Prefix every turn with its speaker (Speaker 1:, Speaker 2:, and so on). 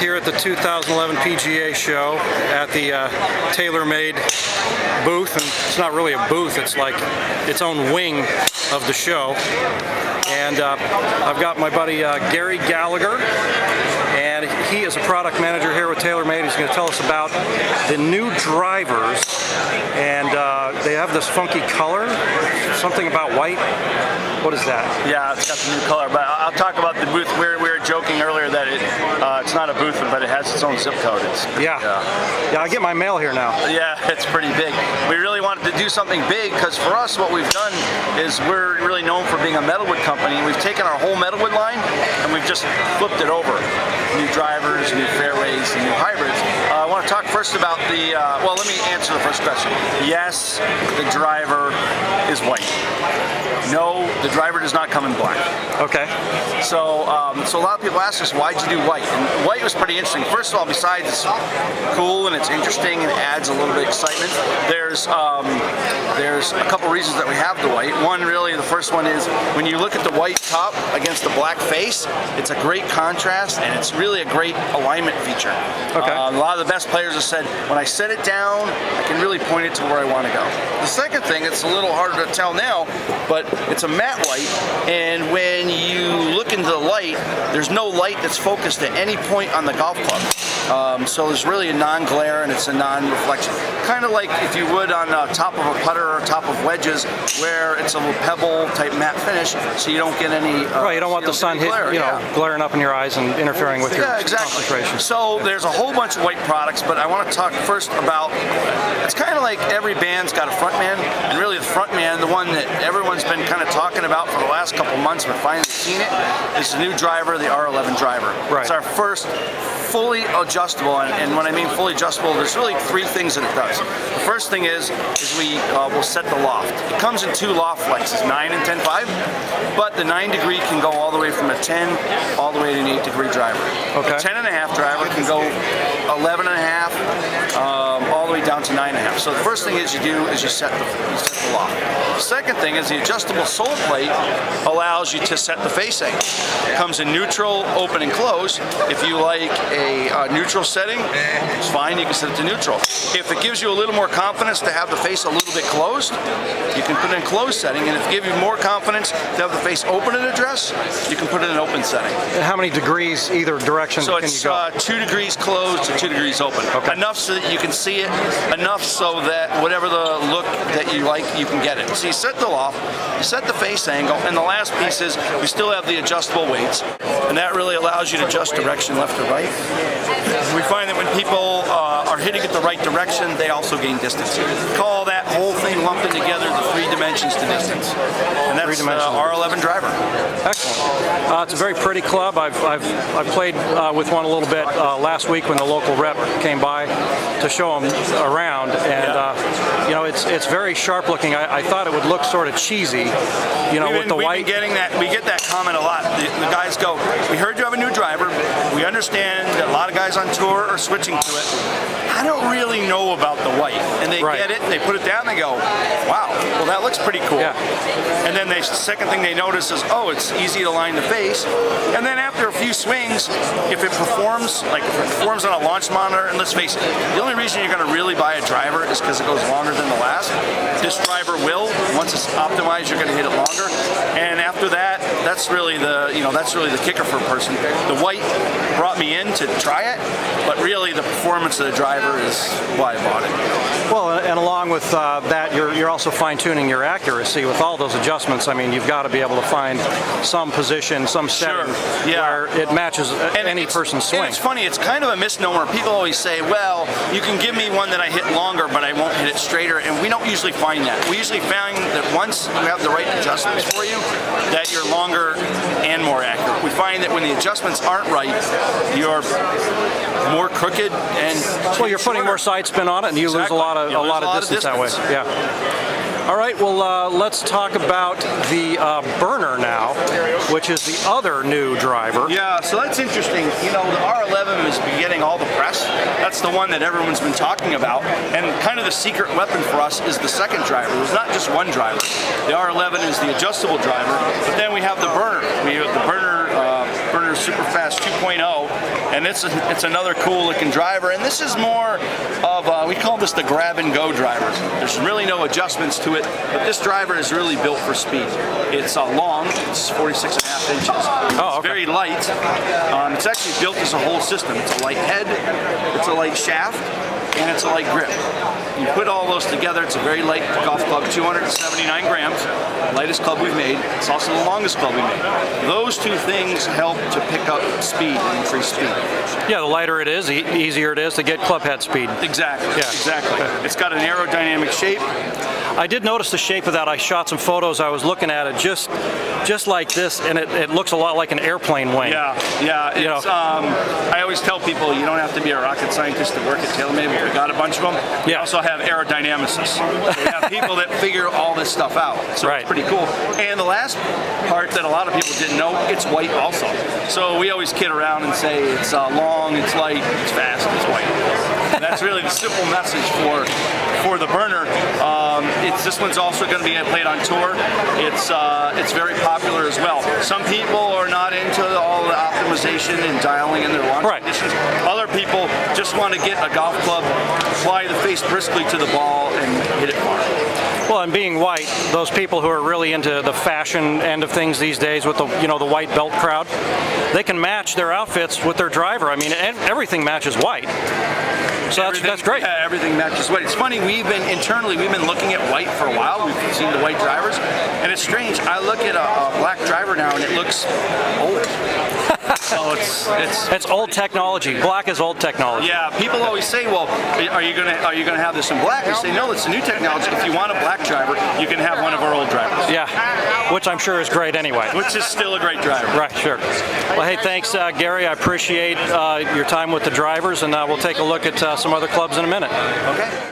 Speaker 1: here at the 2011 PGA show at the Taylormade booth, and it's not really a booth, it's like its own wing of the show. And I've got my buddy Gary Gallager, and he is a product manager here with Taylormade. He's going to tell us about the new drivers, and they have this funky color, something about white. What is that?
Speaker 2: Yeah, it's got the new color, but I'll talk about the booth. We were joking earlier that it's not a booth, but it has its own zip code.
Speaker 1: Yeah, I get my mail here now.
Speaker 2: Yeah, it's pretty big. We really wanted to do something big because for us, what we've done is we're really known for being a metalwood company. We've taken our whole metalwood line and we've just flipped it over. New drivers, new fairways, and new hybrids. I want to talk first about the, well, let me answer the first question. Yes, the driver is white. No, the driver does not come in black.
Speaker 1: Okay.
Speaker 2: So a lot of people ask us, why'd you do white? And white was pretty interesting. First of all, besides it's cool and it's interesting and adds a little bit of excitement, there's a couple reasons that we have the white. One, really, the first one is when you look at the white top against the black face, it's a great contrast and it's really a great alignment feature.
Speaker 1: Okay.
Speaker 2: A lot of the best players have said, when I set it down, I can really point it to where I want to go. The second thing, it's a little harder to tell now, but it's a matte white, and when you look into the light, there's no light that's focused at any point on the golf club. So there's really a non-glare and it's a non-reflection. Kind of like if you would on top of a putter or top of wedges, where it's a little pebble type matte finish, so you don't get any.
Speaker 1: Right, you don't want the sun glaring up in your eyes and interfering with your concentration.
Speaker 2: So there's a whole bunch of white products, but I want to talk first about. It's kind of like every band's got a front man, and really the front man, the one that everyone's been kind of talking about for the last couple months, but finally seen it, is the new driver, the R11 driver.
Speaker 1: Right.
Speaker 2: It's our first fully adjustable, and when I mean fully adjustable, there's really three things that it does. The first thing is we will set the loft. It comes in two loft flexes, 9 and 10.5, but the 9 degree can go all the way from a 10 all the way to an 8 degree driver.
Speaker 1: Okay.
Speaker 2: The 10.5 driver can go 11.5 all the way down to 9.5. So the first thing is you do is you set the loft. The second thing is the adjustable sole plate allows you to set the face angle. It comes in neutral, open, and close. If you like a neutral setting, it's fine, you can set it to neutral. If it gives you a little more confidence to have the face a little bit closed, you can put it in closed setting, and if it gives you more confidence to have the face open in a dress, you can put it in open setting.
Speaker 1: And how many degrees either direction can you go?
Speaker 2: So it's 2 degrees closed to 2 degrees open.
Speaker 1: Okay.
Speaker 2: Enough so that you can see it, enough so that whatever the look that you like, you can get it. So you set the loft, you set the face angle, and the last piece is we still have the adjustable weights, and that really allows you to adjust direction left or right. We find that when people are hitting it the right direction, they also gain distance. Call that whole thing lumped in together the 3 dimensions to distance, and that's R11 driver.
Speaker 1: Excellent. It's a very pretty club. I've played with one a little bit last week when the local rep came by to show them around, and you know, it's very sharp looking. I thought it would look sort of cheesy, you know, with the white.
Speaker 2: We get that comment a lot. The guys go, "We heard you have a new driver. We understand that a lot of guys on tour are switching to it. I don't really know about the white." And they get it, they put it down, they go, "Wow, well that looks pretty cool."
Speaker 1: Yeah.
Speaker 2: And then the second thing they notice is, oh, it's easy to line the face. And then after a few swings, if it performs, like if it performs on a launch monitor, and let's face it, the only reason you're going to really buy a driver is because it goes longer than the last. This driver will, once it's optimized, you're going to hit it longer. And after that, that's really the kicker for a person. The white brought me in to try it, but really the performance of the driver is why I bought it.
Speaker 1: Well, and along with that, you're also fine-tuning your accuracy with all those adjustments. I mean, you've got to be able to find some position, some setting where it matches any person's swing.
Speaker 2: And it's funny, it's kind of a misnomer. People always say, well, you can give me one that I hit longer, but I won't hit it straighter, and we don't usually find that. We usually find that once you have the right adjustments for you, that you're longer and more accurate. We find that when the adjustments aren't right, you're more crooked and
Speaker 1: well, you're putting more side spin on it, and you lose a lot of distance that way. Yeah. All right, well, let's talk about the Burner now, which is the other new driver.
Speaker 2: Yeah, so that's interesting. You know, the R11 is getting all the press. That's the one that everyone's been talking about. And kind of the secret weapon for us is the second driver. There's not just one driver. The R11 is the adjustable driver, but then we have the Burner. We have the Burner Superfast 2.0. And it's another cool looking driver, and this is more of, we call this the grab and go driver. There's really no adjustments to it, but this driver is really built for speed. It's long, it's 46.5 inches.
Speaker 1: Oh, okay.
Speaker 2: It's very light. It's actually built as a whole system. It's a light head, it's a light shaft, and it's a light grip. You put all those together, it's a very light golf club, 279 grams, lightest club we've made. It's also the longest club we've made. Those two things help to pick up speed and increase speed.
Speaker 1: Yeah, the lighter it is, the easier it is to get club head speed.
Speaker 2: Exactly,
Speaker 1: yeah.
Speaker 2: Exactly. It's got an aerodynamic shape.
Speaker 1: I did notice the shape of that. I shot some photos. I was looking at it just like this, and it looks a lot like an airplane wing.
Speaker 2: Yeah, yeah. It's, I always tell people you don't have to be a rocket scientist to work at Taylormade. We got a bunch of them.
Speaker 1: Yeah.
Speaker 2: We also have aerodynamicists. We have people that figure all this stuff out. So
Speaker 1: right.
Speaker 2: It's pretty cool. And the last part that a lot of people didn't know, it's white also. So we always kid around and say it's long, it's light, it's fast, it's white. And that's really the simple message for the Burner. This one's also going to be played on tour. It's very popular as well. Some people are not into all the optimization and dialing in their launch conditions. Other people just want to get a golf club, fly the face briskly to the ball, and hit it far.
Speaker 1: Well, and being white, those people who are really into the fashion end of things these days with the the white belt crowd, they can match their outfits with their driver. I mean, everything matches white. So that's great.
Speaker 2: Yeah, everything matches white. It's funny, internally we've been looking at white for a while. We've seen the white drivers, and it's strange. I look at a black driver now and it looks old. So it's
Speaker 1: old technology. Black is old technology.
Speaker 2: Yeah, people always say, well, are you gonna have this in black? I say, no, it's a new technology. If you want a black driver, you can have one of our old drivers.
Speaker 1: Yeah, which I'm sure is great anyway.
Speaker 2: Which is still a great driver.
Speaker 1: Right, sure. Well, hey, thanks, Gary. I appreciate your time with the drivers, and we'll take a look at some other clubs in a minute.
Speaker 2: Okay.